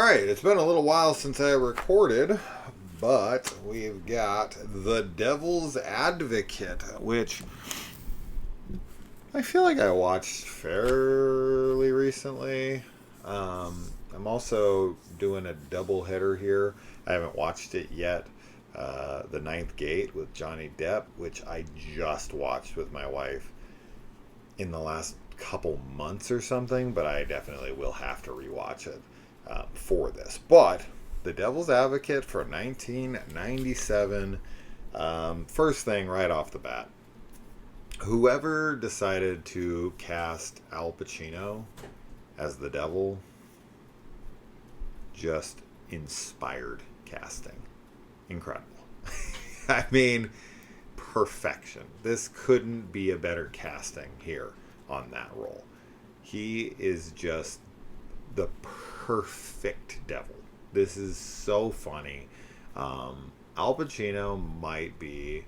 All right, it's been a little while since I recorded, but we've got The Devil's Advocate, which I feel like I watched fairly recently. I'm also doing a double header here. I haven't watched it yet. The Ninth Gate with Johnny Depp, which I just watched with my wife in the last couple months or something, but I definitely will have to rewatch it for this. But The Devil's Advocate for 1997. First thing right off the bat, whoever decided to cast Al Pacino as the devil just inspired casting. Incredible. I mean, perfection. This couldn't be a better casting here on that role. He is just the perfect devil. This is so funny. Al Pacino might be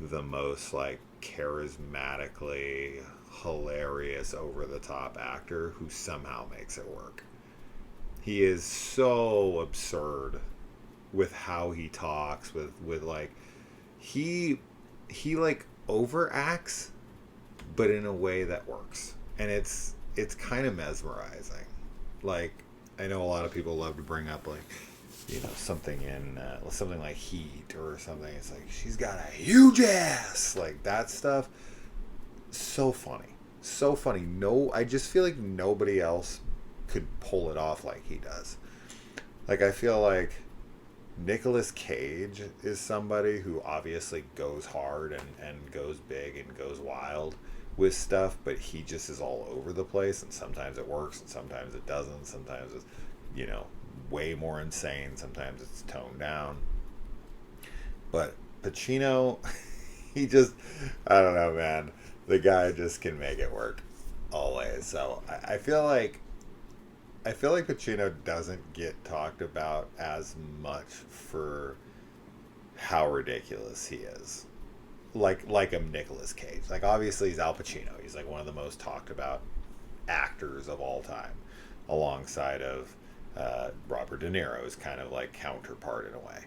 the most like charismatically hilarious over the top actor who somehow makes it work. He is so absurd with how he talks, with like he like overacts, but in a way that works, and it's kind of mesmerizing. Like, I know a lot of people love to bring up like, you know, something in something like Heat or something. It's like, she's got a huge ass, like that stuff. So funny, so funny. No, I just feel like nobody else could pull it off like he does. Like, I feel like Nicolas Cage is somebody who obviously goes hard and goes big and goes wild with stuff, but he just is all over the place, and sometimes it works and sometimes it doesn't. Sometimes it's, you know, way more insane, sometimes it's toned down. But Pacino, he just, I don't know, man. The guy just can make it work always. So I feel like Pacino doesn't get talked about as much for how ridiculous he is. Like a Nicolas Cage. Like, obviously he's Al Pacino. He's like one of the most talked about actors of all time, alongside of Robert De Niro's kind of like counterpart in a way.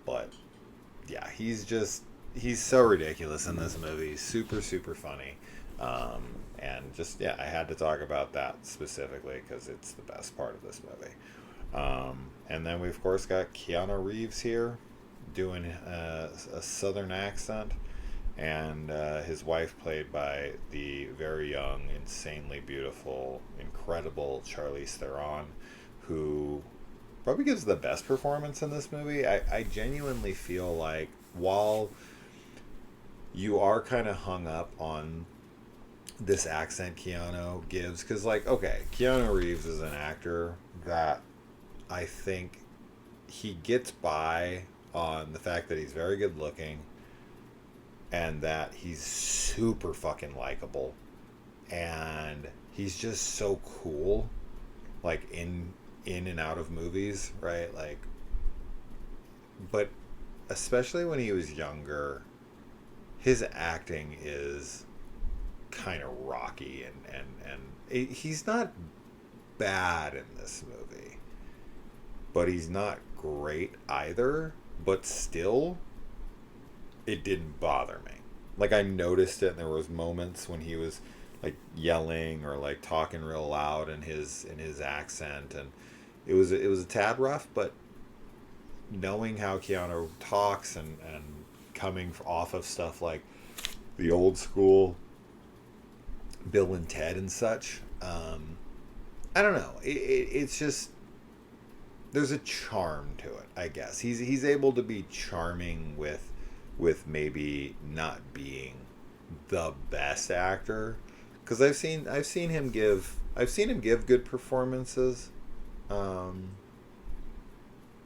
But yeah, he's so ridiculous in this movie. Super, super funny. And just, yeah, I had to talk about that specifically because it's the best part of this movie. And then we, of course, got Keanu Reeves here doing a southern accent, and his wife, played by the very young, insanely beautiful, incredible Charlize Theron, who probably gives the best performance in this movie. I genuinely feel like, while you are kind of hung up on this accent Keanu gives, because, like, okay, Keanu Reeves is an actor that I think he gets by on the fact that he's very good looking and that he's super fucking likable, and he's just so cool, like in and out of movies, right? Like, but especially when he was younger, his acting is kind of rocky, and he's not bad in this movie, but he's not great either. But still, it didn't bother me. Like, I noticed it, and there was moments when he was like yelling or like talking real loud in his accent, and it was a tad rough. But knowing how Keanu talks, and coming off of stuff like the old school Bill and Ted and such, I don't know. It's just, there's a charm to it, I guess. He's able to be charming with maybe not being the best actor, because I've seen him give good performances. You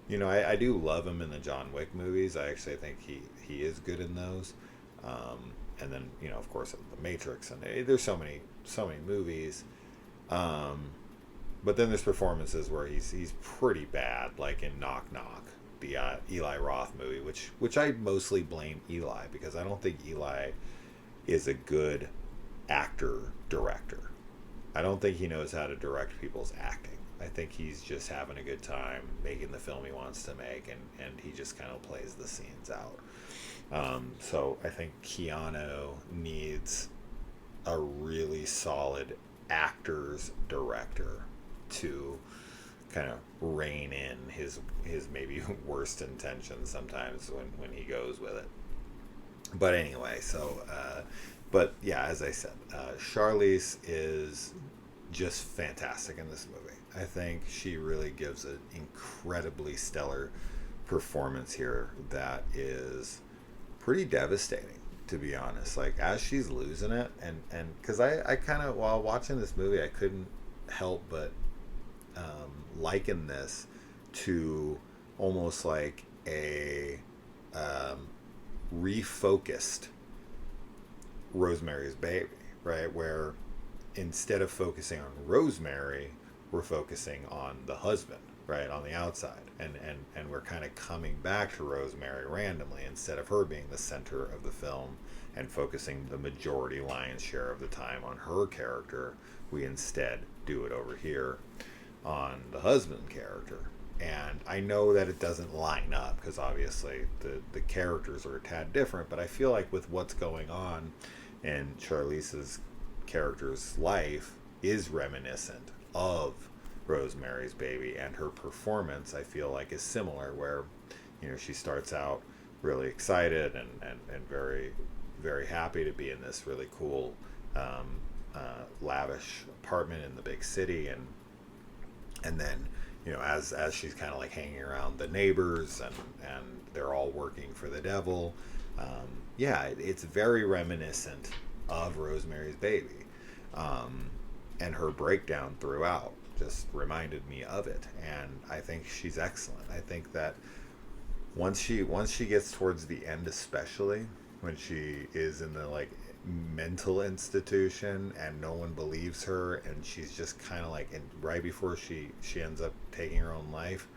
know, I do love him in the John Wick movies. I actually think he is good in those. And then, you know, of course, The Matrix, and there's so many movies. But then there's performances where he's pretty bad, like in Knock Knock, the Eli Roth movie, which I mostly blame Eli, because I don't think Eli is a good actor director. I don't think he knows how to direct people's acting. I think he's just having a good time making the film he wants to make, and he just kind of plays the scenes out. So I think Keanu needs a really solid actor's director to kind of rein in his maybe worst intentions sometimes when he goes with it. But anyway, but yeah, as I said, Charlize is just fantastic in this movie. I think she really gives an incredibly stellar performance here that is pretty devastating, to be honest. Like, as she's losing it, and because I kind of, while watching this movie, I couldn't help but liken this to almost like a refocused Rosemary's Baby, right? Where instead of focusing on Rosemary, we're focusing on the husband, right, on the outside, and we're kind of coming back to Rosemary randomly instead of her being the center of the film and focusing the majority lion's share of the time on her character. We instead do it over here on the husband character. And I know that it doesn't line up because obviously the characters are a tad different, but I feel like with what's going on in Charlize's character's life is reminiscent of Rosemary's Baby, and her performance I feel like is similar, where she starts out really excited and very, very happy to be in this really cool lavish apartment in the big city, and then as she's kind of like hanging around the neighbors and they're all working for the devil. It's very reminiscent of Rosemary's Baby, and her breakdown throughout just reminded me of it, and I think she's excellent. I think that once she gets towards the end, especially when she is in the like mental institution and no one believes her, and she's just kind of like right before she ends up taking her own life,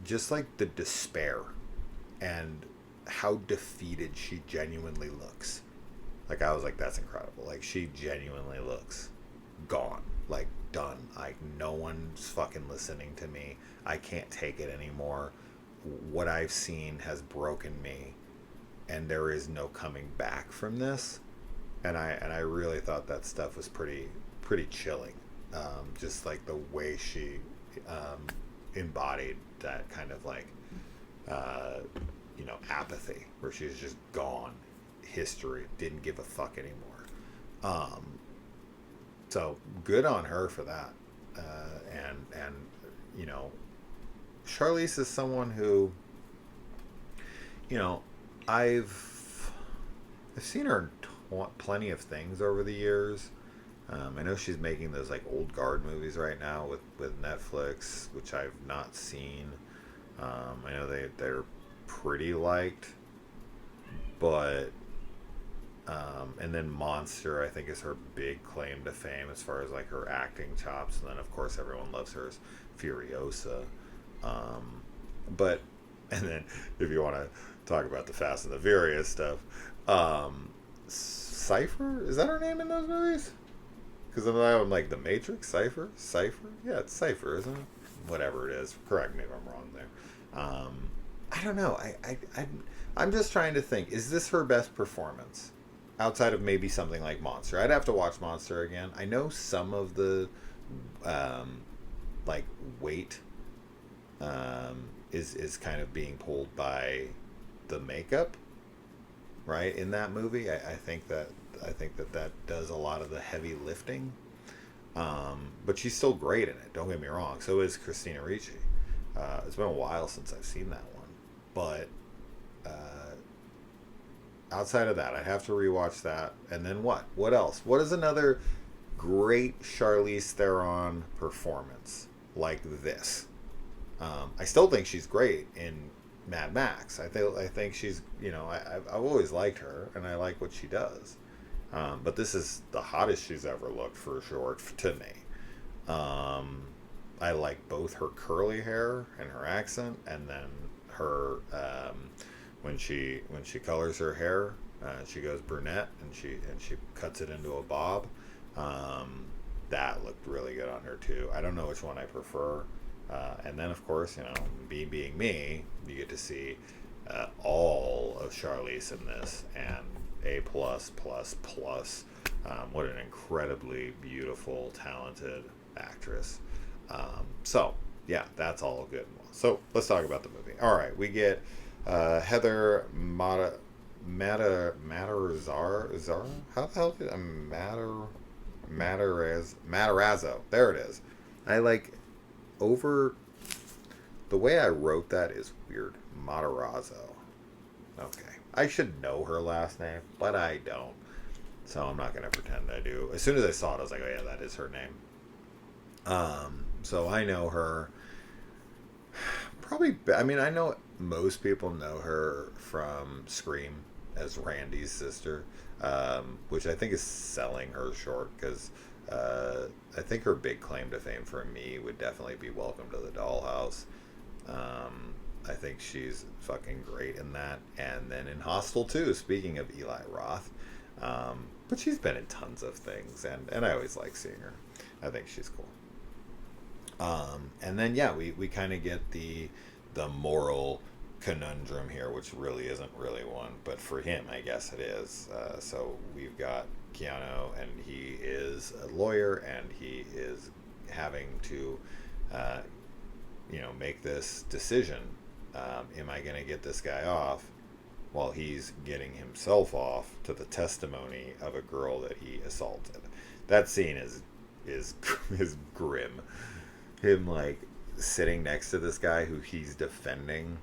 just like the despair and how defeated she genuinely looks. Like, I was like, that's incredible. Like, she genuinely looks gone, like done. Like, no one's fucking listening to me. I can't take it anymore. What I've seen has broken me, and there is no coming back from this. And I really thought that stuff was pretty chilling. Just like the way she embodied that kind of like apathy, where she's just gone, history, didn't give a fuck anymore. So good on her for that. And Charlize is someone who, I've seen her in plenty of things over the years. I know she's making those like old guard movies right now with Netflix, which I've not seen. I know they're pretty liked, but and then Monster, I think, is her big claim to fame as far as like her acting chops, and then of course everyone loves her as Furiosa. And then if you want to talk about the Fast and the Furious stuff, Cypher, is that her name in those movies? Because I'm like The Matrix, Cypher, yeah, it's Cypher, isn't it? Whatever it is, correct me if I'm wrong there. I don't know. I'm just trying to think. Is this her best performance outside of maybe something like Monster? I'd have to watch Monster again. I know some of the like weight is kind of being pulled by the makeup, right, in that movie. I think that does a lot of the heavy lifting, but she's still great in it, don't get me wrong. So is Christina Ricci. It's been a while since I've seen that one, but outside of that, I have to rewatch that. And then what else? What is another great Charlize Theron performance like this? I still think she's great in Mad Max. I think she's, I've always liked her, and I like what she does. But this is the hottest she's ever looked, for sure, to me. I like both her curly hair and her accent, and then her when she colors her hair, she goes brunette, and she cuts it into a bob. that looked really good on her too. I don't know which one I prefer. And then, of course, me being me, you get to see all of Charlize in this, and A plus plus plus. What an incredibly beautiful, talented actress. So, yeah, that's all good. So, let's talk about the movie. All right, we get Heather Matarazzo. How the hell did Matarazzo? There it is. I like over the way I wrote that is weird. Matarazzo. Okay, I should know her last name, but I don't. So I'm not gonna pretend I do. As soon as I saw it, I was like, oh yeah, that is her name. So I know her. Probably, I mean, I know most people know her from Scream as Randy's sister, which I think is selling her short because I think her big claim to fame for me would definitely be Welcome to the Dollhouse. I think she's fucking great in that. And then in Hostel 2, speaking of Eli Roth, but she's been in tons of things, and I always like seeing her. I think she's cool. And then yeah, we kind of get the moral conundrum here, which really isn't really one, but for him, I guess it is. So we've got Keanu, and he is a lawyer, and he is having to, make this decision. Am I going to get this guy off while he's getting himself off to the testimony of a girl that he assaulted? That scene is grim. Him like sitting next to this guy who he's defending,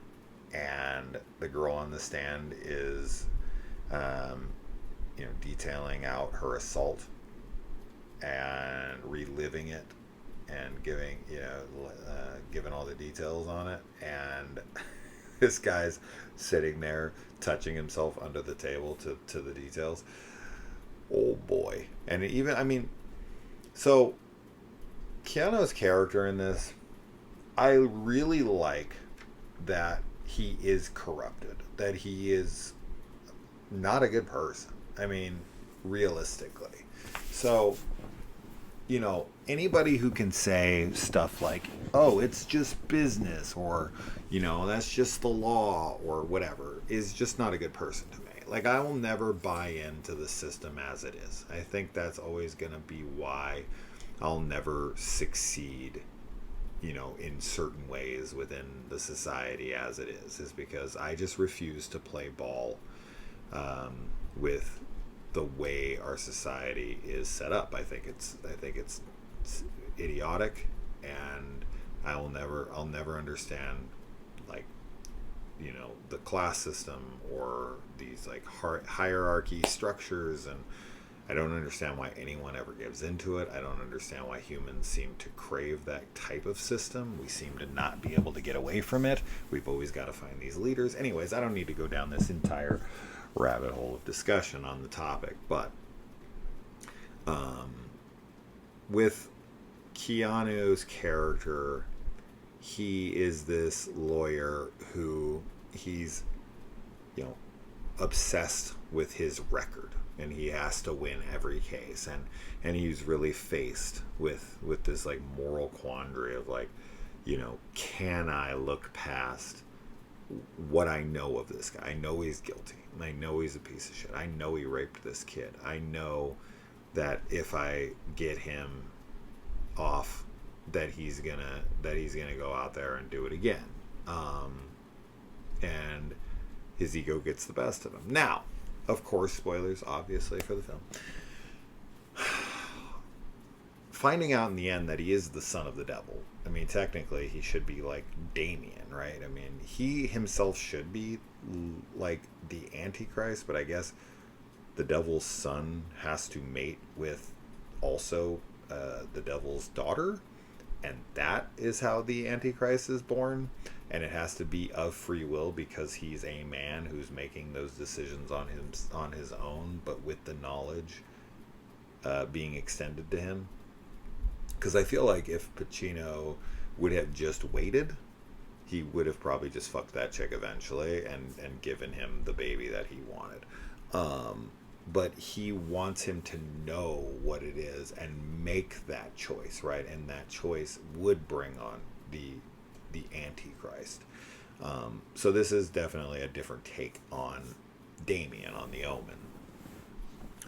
and the girl on the stand is detailing out her assault and reliving it and giving all the details on it, and this guy's sitting there touching himself under the table to the details. Oh boy. And even, I mean, so Keanu's character in this, I really like that he is corrupted, that he is not a good person. I mean, realistically. So, anybody who can say stuff like, oh, it's just business, or, that's just the law, or whatever, is just not a good person to me. Like, I will never buy into the system as it is. I think that's always going to be why I'll never succeed, in certain ways within the society as it is because I just refuse to play ball with the way our society is set up. I think it's idiotic, and I'll never understand, like, the class system or these like hierarchy structures, and I don't understand why anyone ever gives into it. I don't understand why humans seem to crave that type of system. We seem to not be able to get away from it. We've always got to find these leaders. Anyways, I don't need to go down this entire rabbit hole of discussion on the topic, but with Keanu's character, he is this lawyer who he's obsessed with his record, and he has to win every case, and he's really faced with this like moral quandary of like, can I look past what I know of this guy? I know he's guilty, and I know he's a piece of shit. I know he raped this kid. I know that if I get him off, that he's gonna go out there and do it again. And his ego gets the best of him. Now, of course, spoilers, obviously, for the film. Finding out in the end that he is the son of the devil. I mean, technically, he should be like Damien, right? I mean, he himself should be like the Antichrist, but I guess the devil's son has to mate with also the devil's daughter, and that is how the Antichrist is born. And it has to be of free will because he's a man who's making those decisions on his own, but with the knowledge being extended to him. Because I feel like if Pacino would have just waited, he would have probably just fucked that chick eventually and given him the baby that he wanted. but he wants him to know what it is and make that choice, right? And that choice would bring on the Antichrist. So this is definitely a different take on Damien, on the Omen,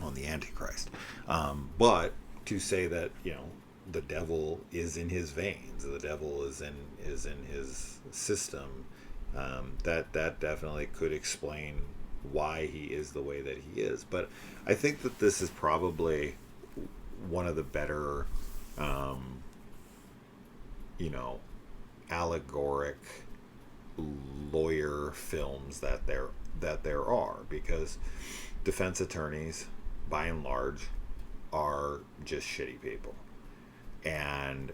on the Antichrist. But to say that, you know, the devil is in his veins, the devil is in his system, that definitely could explain why he is the way that he is. But I think that this is probably one of the better, you know, allegoric lawyer films that there are, because defense attorneys by and large are just shitty people. And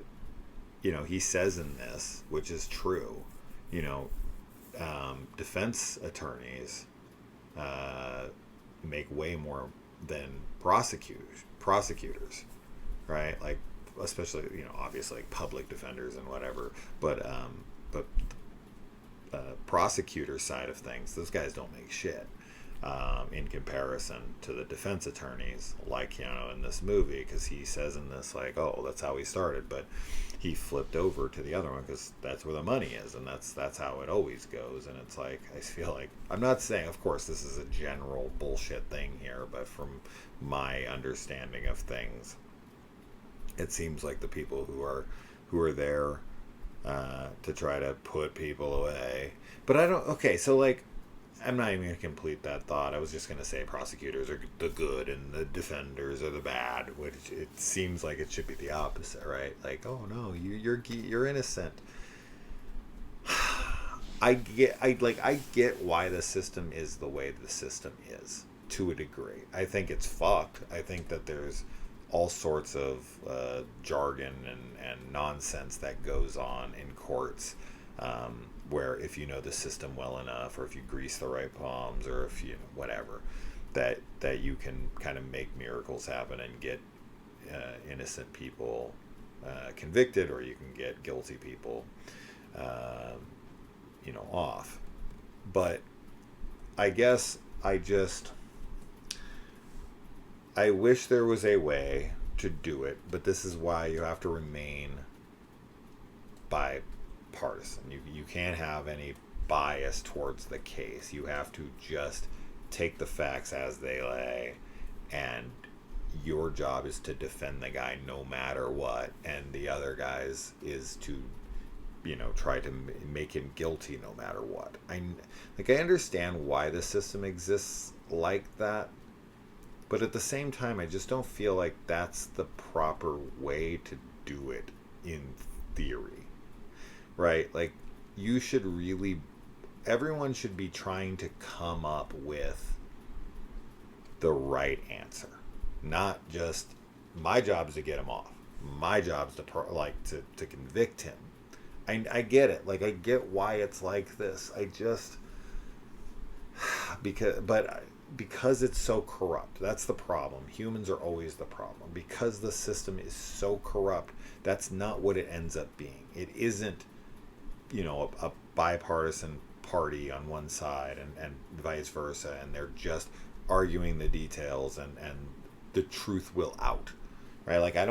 you know, he says in this, which is true, you know, defense attorneys make way more than prosecutors, right? Like, especially, you know, obviously like public defenders and whatever, but prosecutor side of things, those guys don't make shit in comparison to the defense attorneys, like, you know, in this movie, because he says in this, like, oh, that's how he started, but he flipped over to the other one because that's where the money is, and that's how it always goes. And it's like, I feel like, I'm not saying, of course, this is a general bullshit thing here, but from my understanding of things, it seems like the people who are there to try to put people away. But I don't, okay, so like, I'm not even going to complete that thought. I was just going to say prosecutors are the good and the defenders are the bad, which it seems like it should be the opposite, right? Like, oh no, you're innocent. I get why the system is the way the system is, to a degree. I think it's fucked. I think that there's all sorts of jargon and nonsense that goes on in courts, where if you know the system well enough, or if you grease the right palms, or if you know, whatever, that you can kind of make miracles happen and get innocent people convicted, or you can get guilty people you know, off. But I guess I wish there was a way to do it, but this is why you have to remain bipartisan. You can't have any bias towards the case. You have to just take the facts as they lay, and your job is to defend the guy no matter what, and the other guy's is to, you know, try to make him guilty no matter what. I understand why the system exists like that, but at the same time, I just don't feel like that's the proper way to do it in theory, right? Like, you should really, everyone should be trying to come up with the right answer, not just, my job is to get him off, my job is to convict him. I get it. Like, I get why it's like this. I just, because it's so corrupt. That's the problem. Humans are always the problem. Because the system is so corrupt, that's not what it ends up being. It isn't, you know, a bipartisan party on one side and vice versa, and they're just arguing the details, and the truth will out, right? Like, I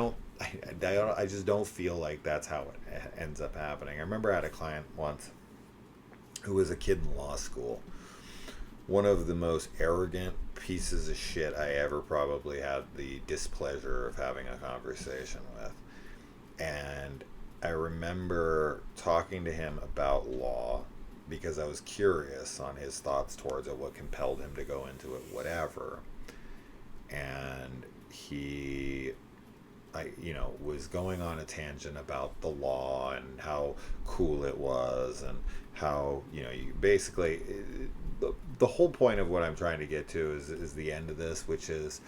just don't feel like that's how it ends up happening. I remember I had a client once who was a kid in law school. One of the most arrogant pieces of shit I ever probably had the displeasure of having a conversation with. And I remember talking to him about law because I was curious on his thoughts towards it, what compelled him to go into it, whatever. And he, was going on a tangent about the law and how cool it was, and how, you basically, the whole point of what I'm trying to get to is the end of this, which is,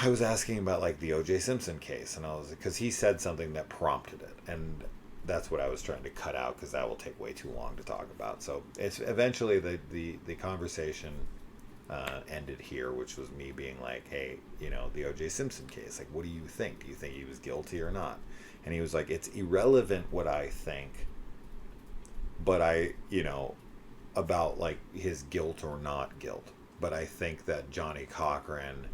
I was asking about like the O.J. Simpson case, and I was, because he said something that prompted it, and that's what I was trying to cut out because that will take way too long to talk about. So it's eventually the conversation ended here, which was me being like, hey, the O.J. Simpson case, like, what do you think? Do you think he was guilty or not? And he was like, it's irrelevant what I think, but about like his guilt or not guilt. but I think that Johnny Cochran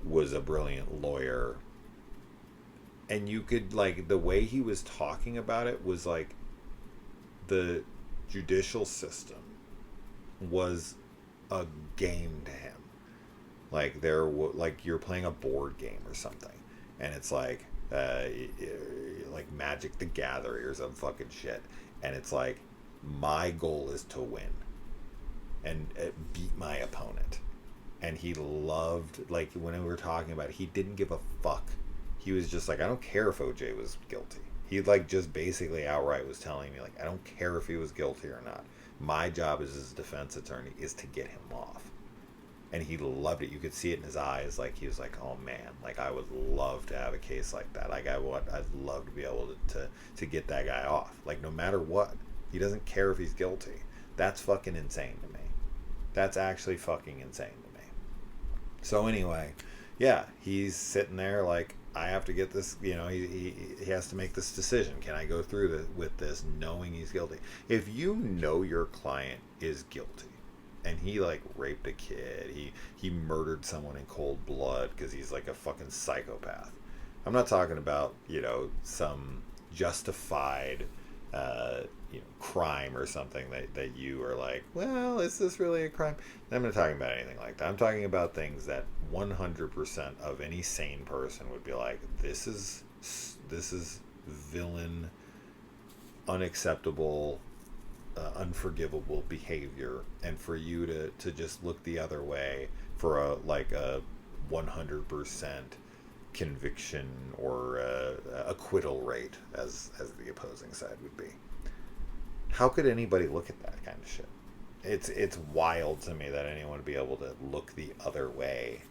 was a brilliant lawyer, and you could, like, the way he was talking about it was like the judicial system was a game to him. Like like you're playing a board game or something, and it's like Magic the Gathering or some fucking shit, and it's like my goal is to win and beat my opponent. And he loved, like, when we were talking about it, he didn't give a fuck. He was just like, I don't care if OJ was guilty. He, like, just basically outright was telling me, like, I don't care if he was guilty or not. My job as his defense attorney is to get him off. And he loved it. You could see it in his eyes. Like, he was like, oh man, like, I would love to have a case like that. Like, I'd love to be able to get that guy off. Like, no matter what, he doesn't care if he's guilty. That's fucking insane to me. That's actually fucking insane to me. So anyway, yeah, he's sitting there like, I have to get this, he has to make this decision. Can I go through with this knowing he's guilty? If you know your client is guilty, and he, like, raped a kid, he murdered someone in cold blood because he's like a fucking psychopath. I'm not talking about, some justified crime or something that you are like, well, is this really a crime? I'm not talking about anything like that. I'm talking about things that 100% of any sane person would be like, this is villain, unacceptable, unforgivable behavior, and for you to just look the other way for a 100% conviction or acquittal rate, as the opposing side would be. How could anybody look at that kind of shit? It's wild to me that anyone would be able to look the other way,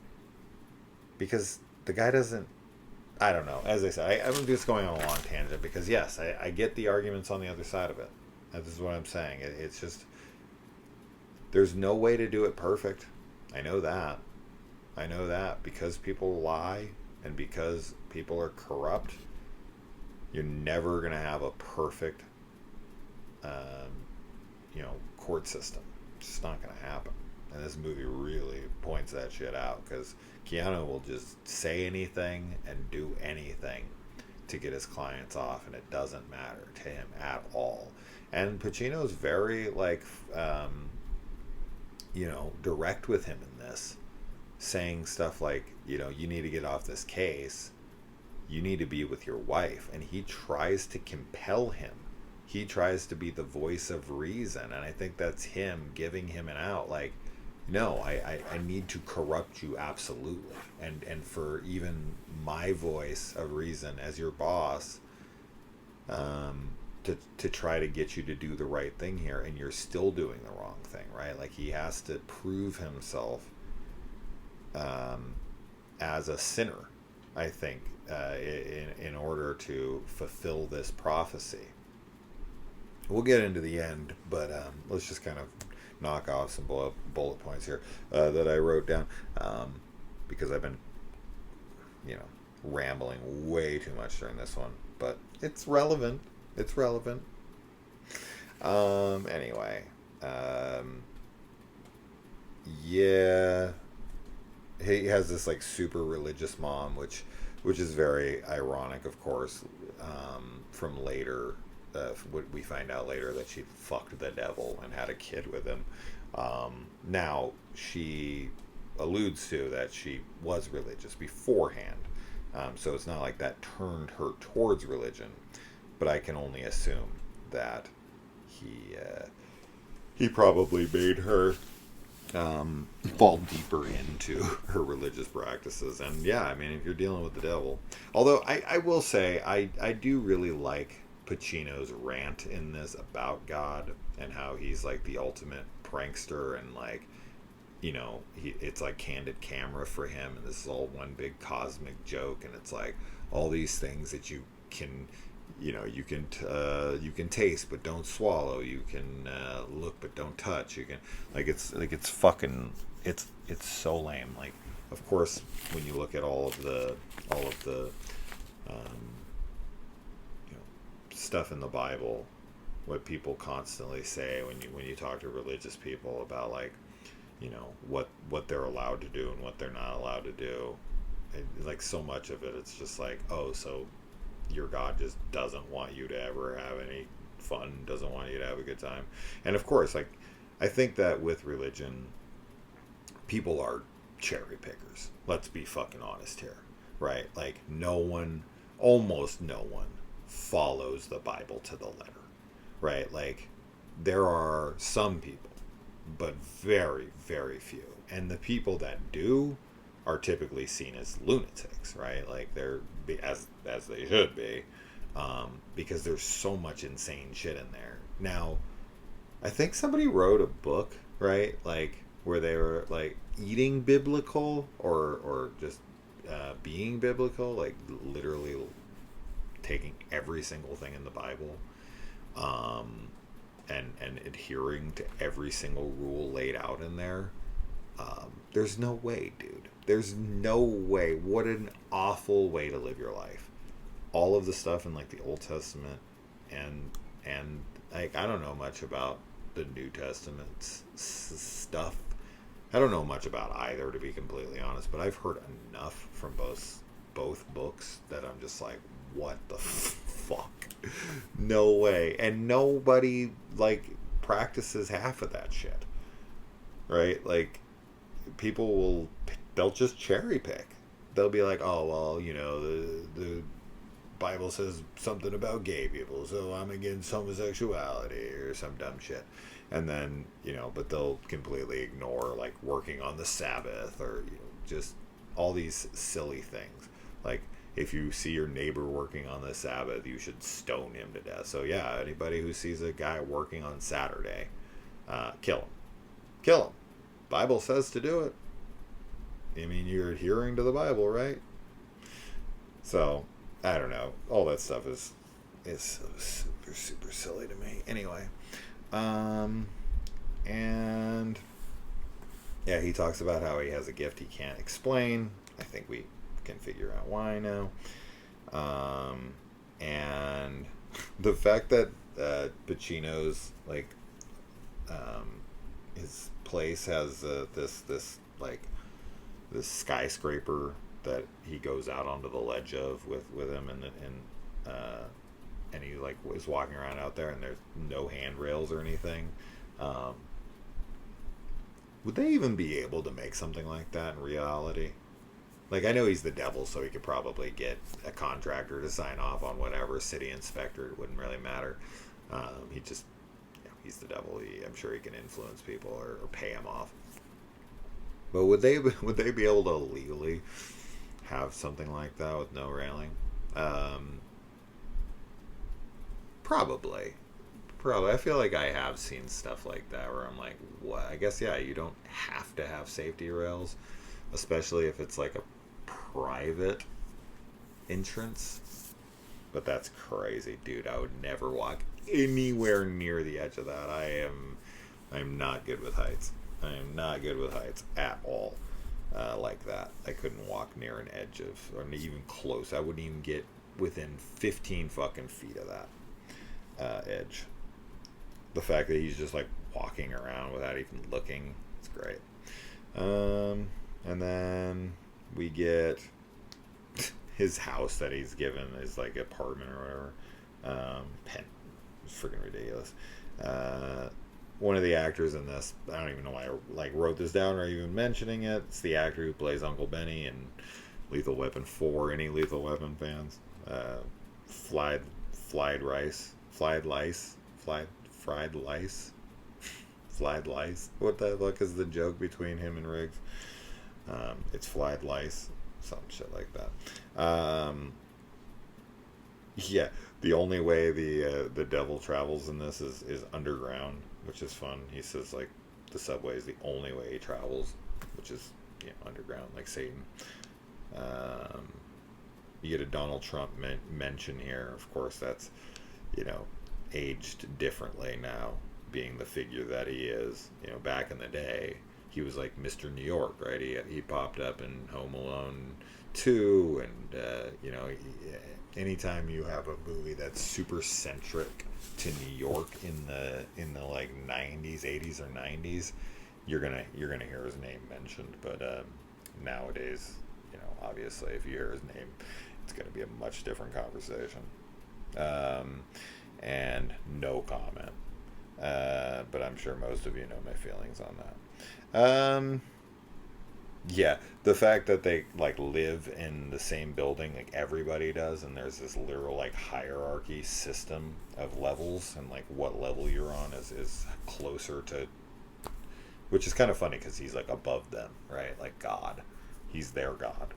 because the guy doesn't. I don't know. As I said, I'm just going on a long tangent because, yes, I get the arguments on the other side of it. This is what I'm saying. It's just, there's no way to do it perfect. I know that. Because people lie and because people are corrupt, you're never going to have a perfect, court system. It's just not going to happen. And this movie really points that shit out, because Keanu will just say anything and do anything to get his clients off, and it doesn't matter to him at all. And Pacino's very, direct with him in this, saying stuff like, you need to get off this case. You need to be with your wife. And he tries to compel him. He tries to be the voice of reason. And I think that's him giving him an out. Like, no, I need to corrupt you absolutely. And for even my voice of reason as your boss, to try to get you to do the right thing here, and you're still doing the wrong thing, right? Like, he has to prove himself as a sinner, I think, in order to fulfill this prophecy. We'll get into the end, but let's just kind of knock off some bullet points here that I wrote down, because I've been, rambling way too much during this one, but it's relevant. Anyway, yeah, he has this, like, super religious mom, which is very ironic, of course, from later. What we find out later, that she fucked the devil and had a kid with him. Now she alludes to that she was religious beforehand, so it's not like that turned her towards religion. But I can only assume that he probably made her fall deeper into her religious practices. And yeah, I mean, if you're dealing with the devil, although I will say I do really like Pacino's rant in this about God and how he's like the ultimate prankster, and like, it's like candid camera for him, and this is all one big cosmic joke, and it's like all these things that you can you can taste but don't swallow, you can look but don't touch, you can, it's fucking, it's so lame. Like, of course, when you look at all of the stuff in the Bible, what people constantly say when you talk to religious people about, like, what they're allowed to do and what they're not allowed to do. Like so much of it, it's just like, oh, so your God just doesn't want you to ever have any fun, doesn't want you to have a good time. And of course, like, I think that with religion, people are cherry pickers. Let's be fucking honest here, right? Like, almost no one follows the Bible to the letter, right? Like, there are some people, but very, very few. And the people that do are typically seen as lunatics, right? Like, they're as they should be, because there's so much insane shit in there. Now, I think somebody wrote a book, right? Like, where they were like eating biblical or just being biblical, like literally taking every single thing in the Bible, and adhering to every single rule laid out in there. There's no way, dude. There's no way. What an awful way to live your life. All of the stuff in like the Old Testament and like, I don't know much about the New Testament stuff. I don't know much about either, to be completely honest, but I've heard enough from both books that I'm just like, what the fuck? No way. And nobody like practices half of that shit, right? Like, they'll just cherry pick. They'll be like, oh well, the Bible says something about gay people, so I'm against homosexuality or some dumb shit. And then, but they'll completely ignore like working on the Sabbath or just all these silly things. Like, if you see your neighbor working on the Sabbath, you should stone him to death. So yeah, anybody who sees a guy working on Saturday, kill him. Kill him. Bible says to do it. I mean, you're adhering to the Bible, right? So, I don't know. All that stuff is so super, super silly to me. Anyway, and yeah, he talks about how he has a gift he can't explain. I think we can figure out why now. And the fact that Pacino's like his place has this skyscraper that he goes out onto the ledge of with him, and he like is walking around out there, and there's no handrails or anything. Would they even be able to make something like that in reality? Like, I know he's the devil, so he could probably get a contractor to sign off on whatever, city inspector. It wouldn't really matter. He's the devil. I'm sure he can influence people or pay him off. But would they be able to legally have something like that with no railing? Probably. I feel like I have seen stuff like that where I'm like, what? I guess, yeah, you don't have to have safety rails, especially if it's like a private entrance. But that's crazy, dude. I would never walk anywhere near the edge of that. I'm not good with heights. I am not good with heights at all. Like that. I couldn't walk near an edge or even close. I wouldn't even get within 15 fucking feet of that edge. The fact that he's just like walking around without even looking, it's great. And then we get his house that he's given, his like apartment or whatever. It's freaking ridiculous. One of the actors in this, I don't even know why I like wrote this down or even mentioning it. It's the actor who plays Uncle Benny in Lethal Weapon 4. Any Lethal Weapon fans? Fried lice. What the fuck is the joke between him and Riggs? It's fried lice, some shit like that. Yeah, the only way the devil travels in this is underground, which is fun. He says like the subway is the only way he travels, which is underground, like Satan. You get a Donald Trump mention here. Of course, that's aged differently now, being the figure that he is. Back in the day, he was like Mr. New York, right? He popped up in Home Alone 2, and anytime you have a movie that's super centric to New York in the like 90s, 80s or 90s, you're gonna hear his name mentioned, but nowadays, obviously, if you hear his name, it's gonna be a much different conversation. Um, and no comment. But I'm sure most of you know my feelings on that. Yeah, the fact that they like live in the same building, like everybody does, and there's this literal like hierarchy system of levels, and like what level you're on is closer to, which is kind of funny because he's like above them, right? Like God, he's their God.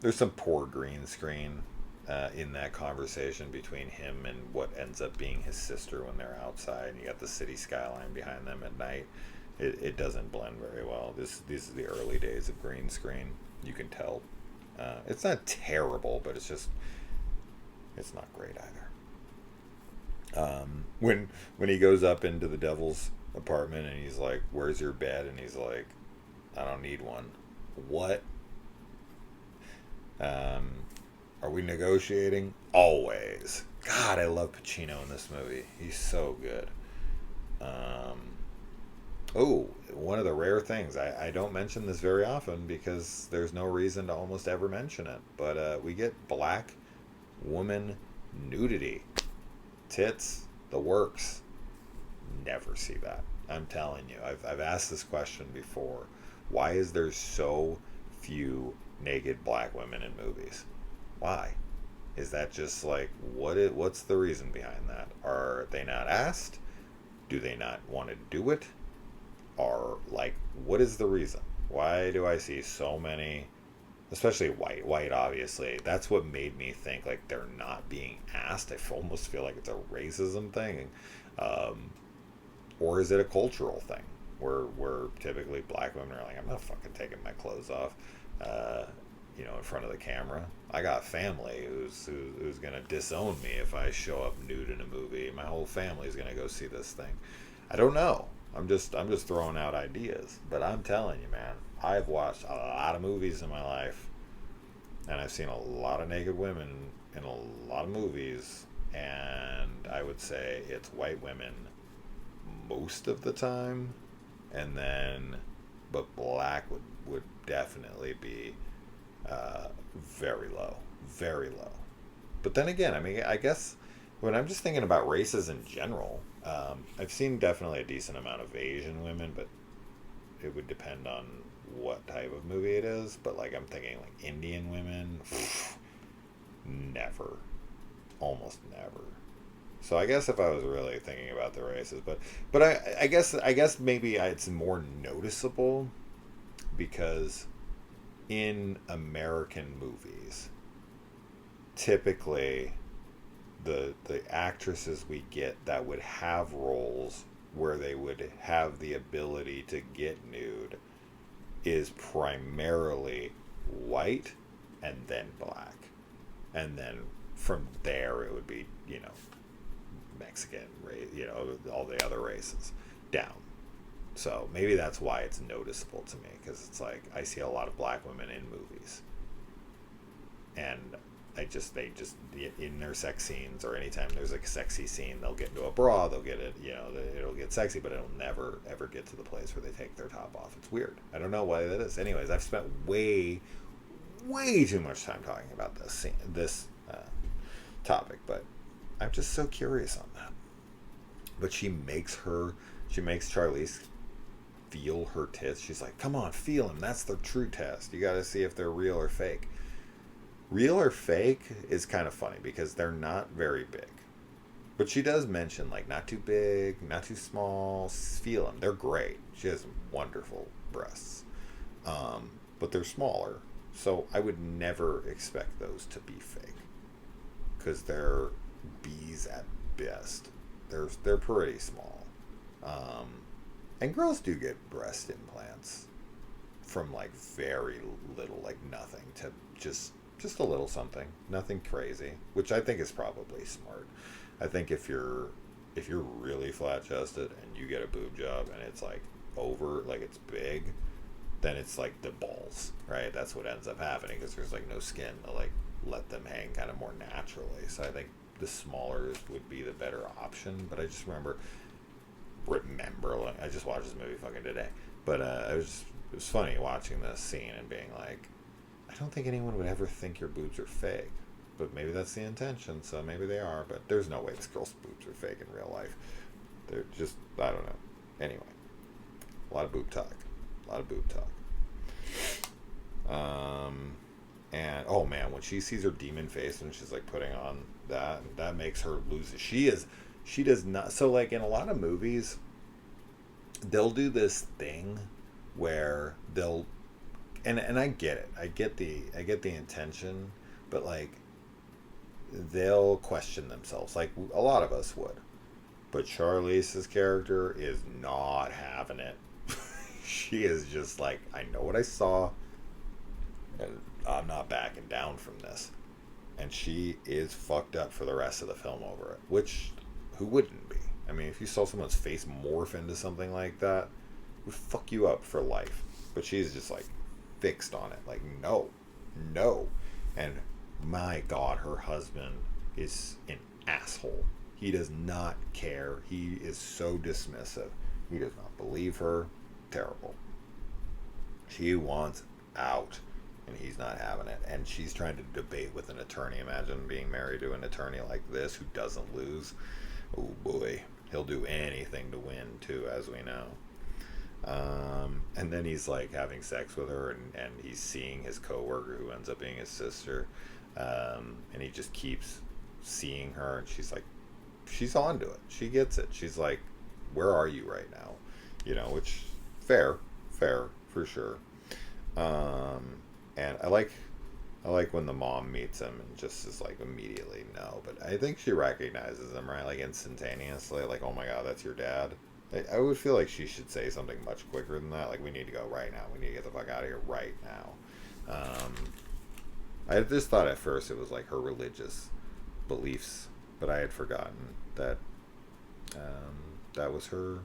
There's some poor green screen in that conversation between him and what ends up being his sister when they're outside. And you got the city skyline behind them at night. It doesn't blend very well. These are the early days of green screen. You can tell. It's not terrible, but it's not great either. When he goes up into the devil's apartment and he's like, "Where's your bed?" and he's like, "I don't need one." What? Are we negotiating? Always. God, I love Pacino in this movie. He's so good. Oh, one of the rare things. I don't mention this very often because there's no reason to almost ever mention it. But we get black woman nudity. Tits, the works. Never see that. I'm telling you. I've asked this question before. Why is there so few naked black women in movies? Why? Is that just like what's the reason behind that? Are they not asked? Do they not want to do it? Or like what is the reason? Why do I see so many, especially white obviously. That's what made me think like they're not being asked. I almost feel like it's a racism thing. Um, or is it a cultural thing where typically black women are like, I'm not fucking taking my clothes off. Uh, in front of the camera. I got family who's gonna disown me if I show up nude in a movie. My whole family's gonna go see this thing. I don't know. I'm just throwing out ideas. But I'm telling you, man, I've watched a lot of movies in my life, and I've seen a lot of naked women in a lot of movies, and I would say it's white women most of the time, and then, but black would definitely be very low, very low. But then again, I mean, I guess when I'm just thinking about races in general, I've seen definitely a decent amount of Asian women, but it would depend on what type of movie it is. But like I'm thinking like Indian women, never, almost never. So I guess if I was really thinking about the races, but I guess maybe it's more noticeable because in American movies, typically the actresses we get that would have roles where they would have the ability to get nude is primarily white and then black. And then from there it would be, Mexican, all the other races down. So maybe that's why it's noticeable to me, because it's like I see a lot of black women in movies, and they just in their sex scenes or anytime there's like a sexy scene, they'll get into a bra, they'll get it, it'll get sexy, but it'll never ever get to the place where they take their top off. It's weird. I don't know why that is. Anyways, I've spent way too much time talking about this topic, but I'm just so curious on that. But she makes Charlize feel her tits. She's like, come on, feel them. That's the true test. You got to see if they're real or fake. Real or fake is kind of funny because they're not very big. But she does mention, like, not too big, not too small. Feel them. They're great. She has wonderful breasts. But they're smaller. So I would never expect those to be fake. Because they're B's at best. They're pretty small. And girls do get breast implants from like very little, like nothing, to just a little something, nothing crazy, which I think is probably smart. I think if you're really flat chested and you get a boob job and it's like over, like it's big, then it's like the balls, right? That's what ends up happening because there's like no skin to like let them hang kind of more naturally. So I think the smaller would be the better option. But I just remember remember. Like, I just watched this movie fucking today, but it was funny watching this scene and being like, I don't think anyone would ever think your boobs are fake, but maybe that's the intention. So maybe they are, but there's no way this girl's boobs are fake in real life. They're just, I don't know. Anyway, a lot of boob talk. A lot of boob talk. And oh man, when she sees her demon face and she's like putting on that makes her lose it. She does not. So like in a lot of movies, they'll do this thing where they'll, and I get it. I get the intention, but like they'll question themselves. Like a lot of us would. But Charlize's character is not having it. She is just like, I know what I saw, and I'm not backing down from this. And she is fucked up for the rest of the film over it. Which, who wouldn't be? I mean, if you saw someone's face morph into something like that, it would fuck you up for life. But she's just like fixed on it. Like, no. And my God, her husband is an asshole. He does not care. He is so dismissive. He does not believe her. Terrible. She wants out, and he's not having it. And she's trying to debate with an attorney. Imagine being married to an attorney like this who doesn't lose. Oh boy, he'll do anything to win too, as we know. And then he's like having sex with her, and he's seeing his coworker who ends up being his sister, and he just keeps seeing her, and she's onto it. She gets it. She's like, where are you right now? You know, which fair for sure. And I like when the mom meets him and just is like immediately no, but I think she recognizes him, right? Like instantaneously, like, oh my God, that's your dad. I would feel like she should say something much quicker than that. Like, we need to go right now. We need to get the fuck out of here right now. I just thought at first it was like her religious beliefs, but I had forgotten that that was her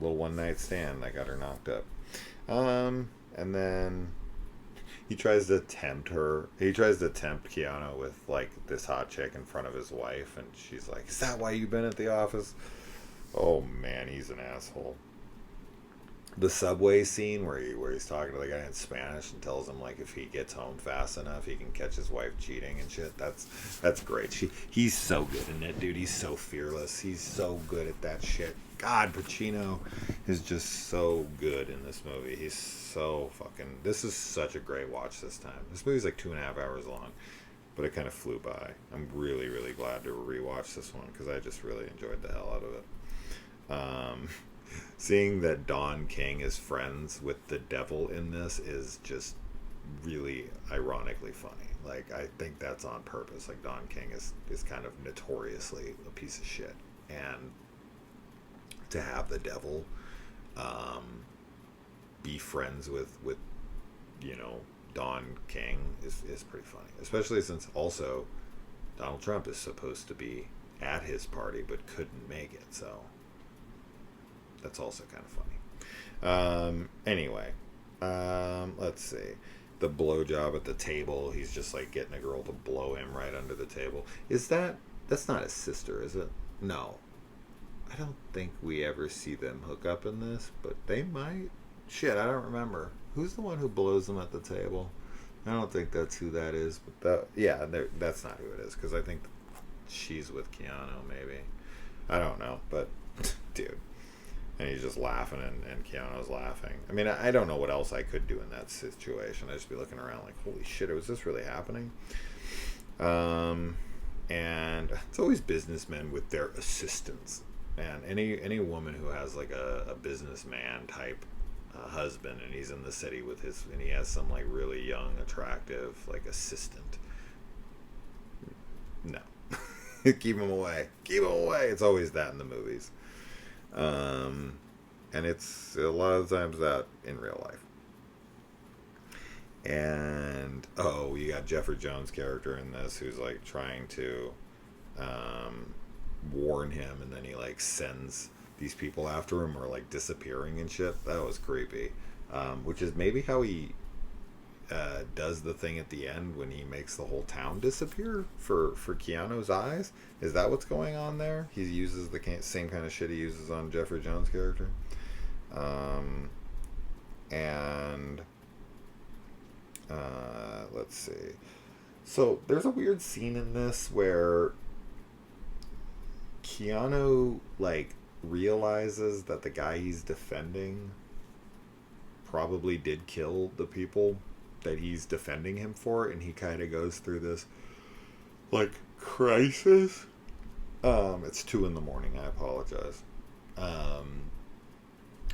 little one night stand that got her knocked up. And then he tries to tempt Keanu with like this hot chick in front of his wife, and she's like, is that why you've been at the office? Oh man, he's an asshole. The subway scene where he's talking to the guy in Spanish and tells him like if he gets home fast enough he can catch his wife cheating and shit. That's great. He's so good in it, dude. He's so fearless. He's so good at that shit. God, Pacino is just so good in this movie. He's so fucking. This is such a great watch this time. This movie's like 2.5 hours long, but it kind of flew by. I'm really, really glad to rewatch this one because I just really enjoyed the hell out of it. Seeing that Don King is friends with the devil in this is just really ironically funny. Like, I think that's on purpose. Like, Don King is kind of notoriously a piece of shit, and to have the devil be friends with you know, Don King is pretty funny, especially since also Donald Trump is supposed to be at his party but couldn't make it, so that's also kind of funny. Anyway, let's see. The blowjob at the table, he's just like getting a girl to blow him right under the table. That's not his sister, is it? No. I don't think we ever see them hook up in this, but they might. Shit, I don't remember. Who's the one who blows them at the table? I don't think that's who that is, but that's not who it is, because I think she's with Keanu, maybe. I don't know, but dude. And he's just laughing, and Keanu's laughing. I mean, I don't know what else I could do in that situation. I'd just be looking around like, holy shit, was this really happening? And it's always businessmen with their assistants. And any woman who has like a businessman type husband, and he's in the city with and he has some like really young, attractive like assistant. No. Keep him away. Keep him away. It's always that in the movies. And it's a lot of times that in real life. And you got Jeffrey Jones' character in this who's like trying to warn him, and then he like sends these people after him or like disappearing and shit. That was creepy. Which is maybe how he does the thing at the end when he makes the whole town disappear for Keanu's eyes. Is that what's going on there? He uses the same kind of shit he uses on Jeffrey Jones' character. And let's see. So there's a weird scene in this where Keanu like realizes that the guy he's defending probably did kill the people that he's defending him for, and he kind of goes through this like crisis. It's 2 a.m. I apologize.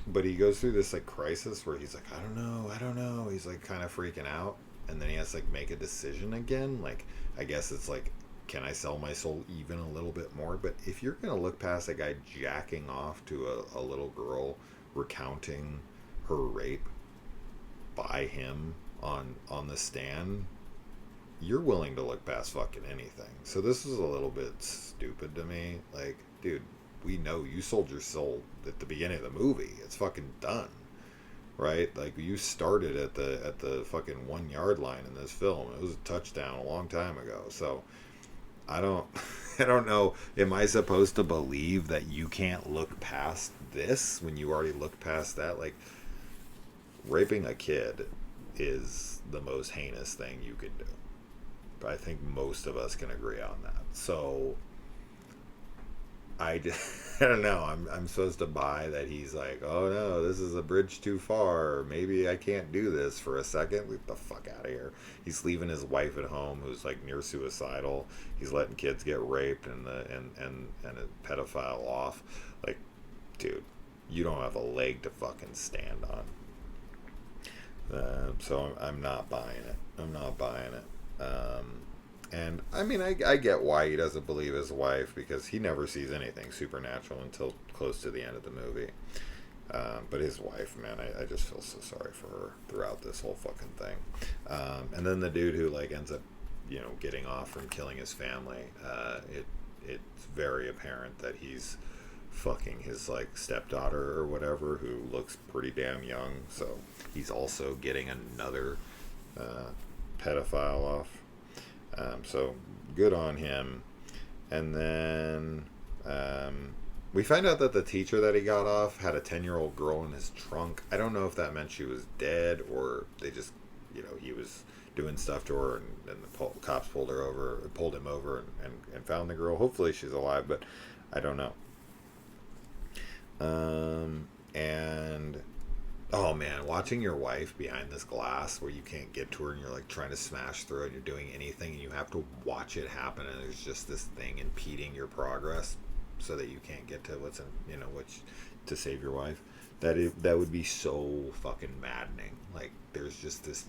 But he goes through this like crisis where he's like, I don't know. He's like kind of freaking out, and then he has to like make a decision again. Like, I guess it's like, can I sell my soul even a little bit more? But if you're gonna look past a guy jacking off to a little girl recounting her rape by him on the stand, you're willing to look past fucking anything. So this is a little bit stupid to me. Like, dude, we know you sold your soul at the beginning of the movie. It's fucking done, right? Like, you started at the fucking 1 yard line in this film. It was a touchdown a long time ago. So I don't I don't know. Am I supposed to believe that you can't look past this when you already looked past that? Like, raping a kid is the most heinous thing you could do. But I think most of us can agree on that. So I don't know. I'm supposed to buy that he's like, oh no, this is a bridge too far. Or maybe I can't do this for a second. Get the fuck out of here. He's leaving his wife at home, who's like near suicidal. He's letting kids get raped and a pedophile off. Like, dude, you don't have a leg to fucking stand on. So I'm not buying it. And I mean, I get why he doesn't believe his wife, because he never sees anything supernatural until close to the end of the movie. But his wife, man, I just feel so sorry for her throughout this whole fucking thing. And then the dude who like ends up, getting off from killing his family. It's very apparent that he's fucking his like stepdaughter or whatever, who looks pretty damn young. So he's also getting another pedophile off. So good on him. And then we find out that the teacher that he got off had a 10-year-old girl in his trunk. I don't know if that meant she was dead, or they just, he was doing stuff to her, and the cops pulled him over and found the girl. Hopefully she's alive, but I don't know. And oh man, watching your wife behind this glass where you can't get to her, and you're like trying to smash through it, and you're doing anything, and you have to watch it happen, and there's just this thing impeding your progress so that you can't get to what's in, to save your wife. That would be so fucking maddening. Like, there's just this,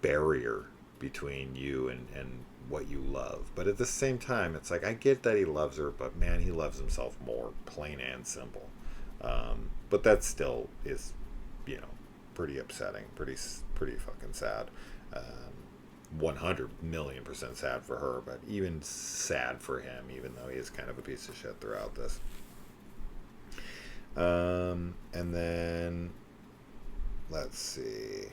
barrier between you and what you love. But at the same time, it's like, I get that he loves her, but man, he loves himself more, plain and simple. But that still is, pretty upsetting, pretty fucking sad. 100 million % sad for her, but even sad for him, even though he is kind of a piece of shit throughout this. And then let's see.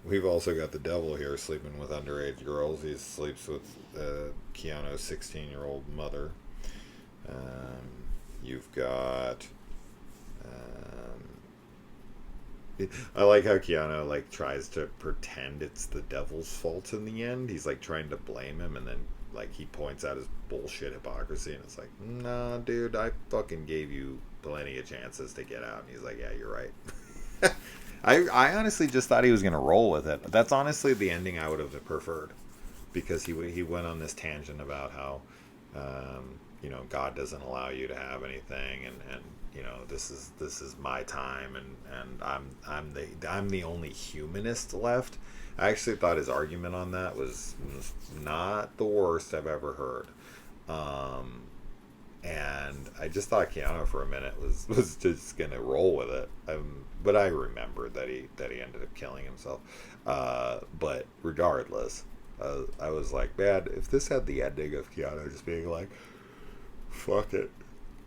We've also got the devil here sleeping with underage girls. He sleeps with Keanu's 16-year-old mother. You've got I like how Keanu tries to pretend it's the devil's fault in the end. He's trying to blame him, and then he points out his bullshit hypocrisy, and it's like, nah, dude, I fucking gave you plenty of chances to get out. And he's like, yeah, you're right. I honestly just thought he was gonna roll with it. That's honestly the ending I would have preferred, because he went on this tangent about how God doesn't allow you to have anything, and this is my time, and I'm the only humanist left. I actually thought his argument on that was not the worst I've ever heard. And I just thought Keanu for a minute was just gonna roll with it. But I remembered that he ended up killing himself. But regardless, I was like, man, if this had the ending of Keanu just being like, fuck it,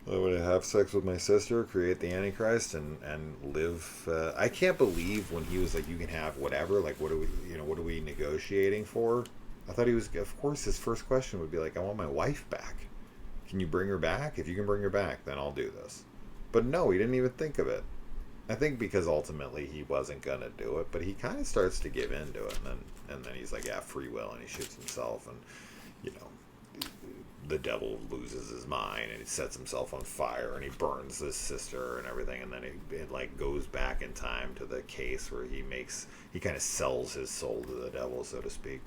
I would have sex with my sister, create the Antichrist, and live. I can't believe when he was like, "You can have whatever." Like, what are we negotiating for? I thought he was. Of course, his first question would be like, "I want my wife back. Can you bring her back? If you can bring her back, then I'll do this." But no, he didn't even think of it. I think because ultimately he wasn't gonna do it, but he kind of starts to give in to it, and then he's like, "Yeah, free will," and he shoots himself, and you know, the devil loses his mind and he sets himself on fire and he burns his sister and everything, and then it like goes back in time to the case where he kind of sells his soul to the devil, so to speak,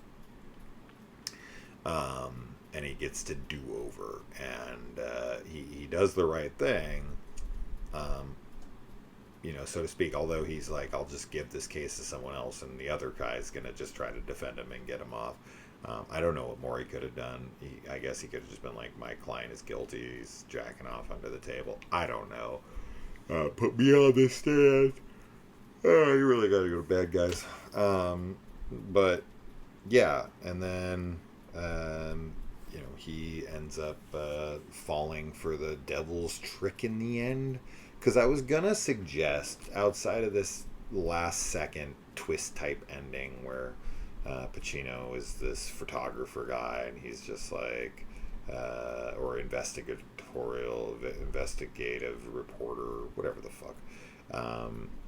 and he gets to do over, and he does the right thing, um, so to speak, although he's like, I'll just give this case to someone else, and the other guy's gonna just try to defend him and get him off. I don't know what more he could have done. I guess he could have just been like, my client is guilty, he's jacking off under the table. I don't know. Put me on the stand. You really gotta go to bed, guys. But yeah, and then he ends up falling for the devil's trick in the end. Because I was gonna suggest, outside of this last second twist type ending where Pacino is this photographer guy, and he's just like, or investigative reporter, whatever the fuck.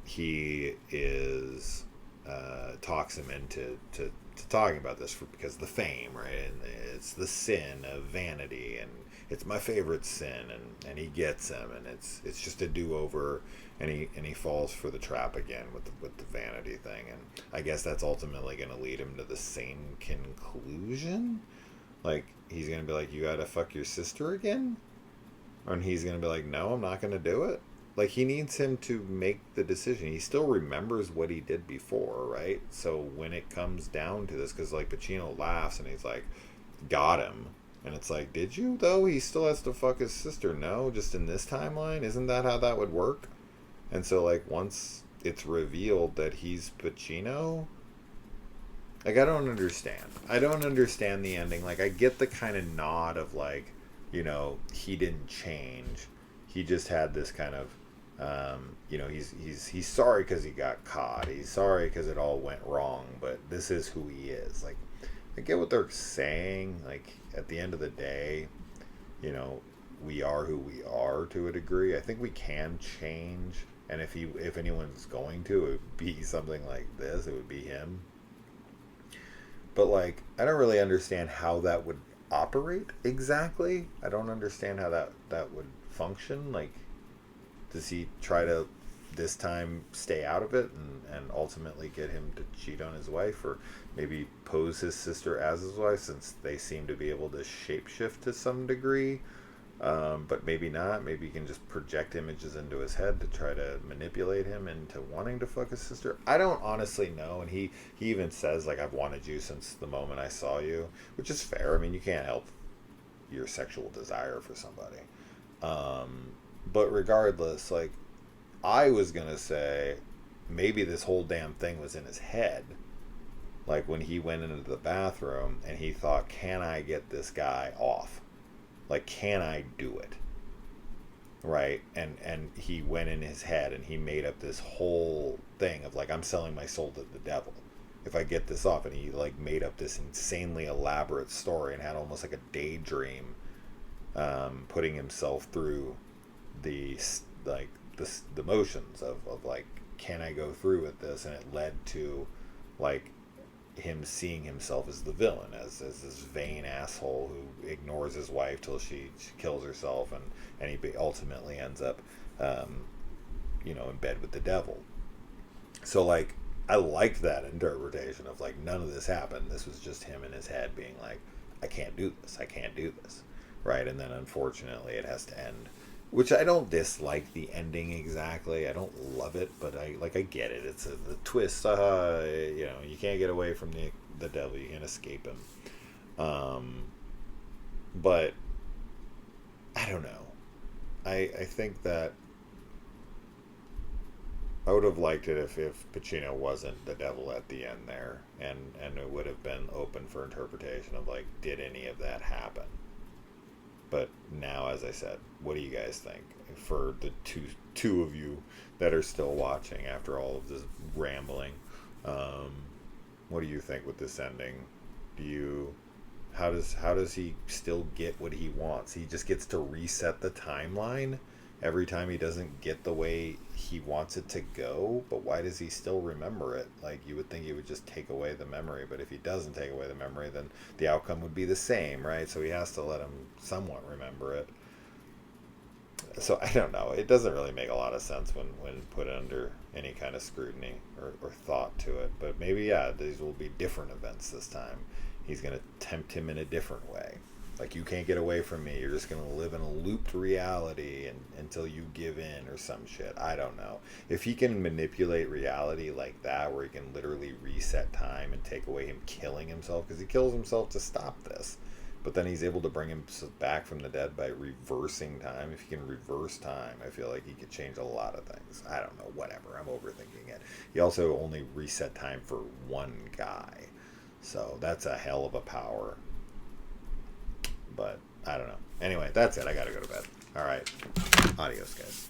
He is talks him into to talking about this because of the fame, right? And it's the sin of vanity, and it's my favorite sin, and he gets him, and it's just a do over, and he falls for the trap again with the vanity thing, and I guess that's ultimately going to lead him to the same conclusion. Like, he's going to be like, you got to fuck your sister again, and he's going to be like, no, I'm not going to do it. Like, he needs him to make the decision. He still remembers what he did before, right? So when it comes down to this, because like Pacino laughs and he's like, got him. And it's like, did you though? He still has to fuck his sister. No, just in this timeline? Isn't that how that would work? And so like once it's revealed that he's Pacino, like I don't understand. I don't understand the ending. Like I get the kind of nod of like, he didn't change. He just had this kind of he's sorry because he got caught. He's sorry because it all went wrong. But this is who he is. Like, I get what they're saying. Like, at the end of the day, we are who we are to a degree. I think we can change, and if anyone's going to, it would be something like this. It would be him. But like, I don't really understand how that would operate exactly. I don't understand how that would function. Like, does he try to this time stay out of it and ultimately get him to cheat on his wife, or maybe pose his sister as his wife, since they seem to be able to shapeshift to some degree, but maybe not. Maybe he can just project images into his head to try to manipulate him into wanting to fuck his sister. I don't honestly know. And he even says like, I've wanted you since the moment I saw you, which is fair. I mean, you can't help your sexual desire for somebody. But regardless, like, I was gonna say maybe this whole damn thing was in his head. Like when he went into the bathroom and he thought, can I get this guy off? Like, can I do it? Right? And he went in his head and he made up this whole thing of like, I'm selling my soul to the devil if I get this off. And he like made up this insanely elaborate story and had almost like a daydream, putting himself through the motions of like, can I go through with this? And it led to like him seeing himself as the villain, as this vain asshole who ignores his wife till she kills herself, and he ultimately ends up in bed with the devil. So like, I liked that interpretation of like, none of this happened. This was just him in his head being like, I can't do this, right? And then unfortunately it has to end, which I don't dislike the ending exactly. I don't love it, but I get it. It's the twist. You can't get away from the devil. You can't escape him. But I don't know. I think that I would have liked it if Pacino wasn't the devil at the end there, and it would have been open for interpretation of like, did any of that happen? But now, as I said, what do you guys think? For the two of you that are still watching after all of this rambling, um, what do you think with this ending? Do you how does he still get what he wants? He just gets to reset the timeline every time he doesn't get the way he wants it to go, but why does he still remember it? Like, you would think he would just take away the memory, but if he doesn't take away the memory, then the outcome would be the same, right? So he has to let him somewhat remember it. So I don't know. It doesn't really make a lot of sense when put under any kind of scrutiny or thought to it. But maybe, yeah, these will be different events this time. He's going to tempt him in a different way. Like, you can't get away from me. You're just going to live in a looped reality until you give in or some shit. I don't know. If he can manipulate reality like that, where he can literally reset time and take away him killing himself, because he kills himself to stop this. But then he's able to bring him back from the dead by reversing time. If he can reverse time, I feel like he could change a lot of things. I don't know. Whatever. I'm overthinking it. He also only reset time for one guy. So that's a hell of a power. But I don't know. Anyway, that's it. I gotta go to bed. All right. Adios, guys.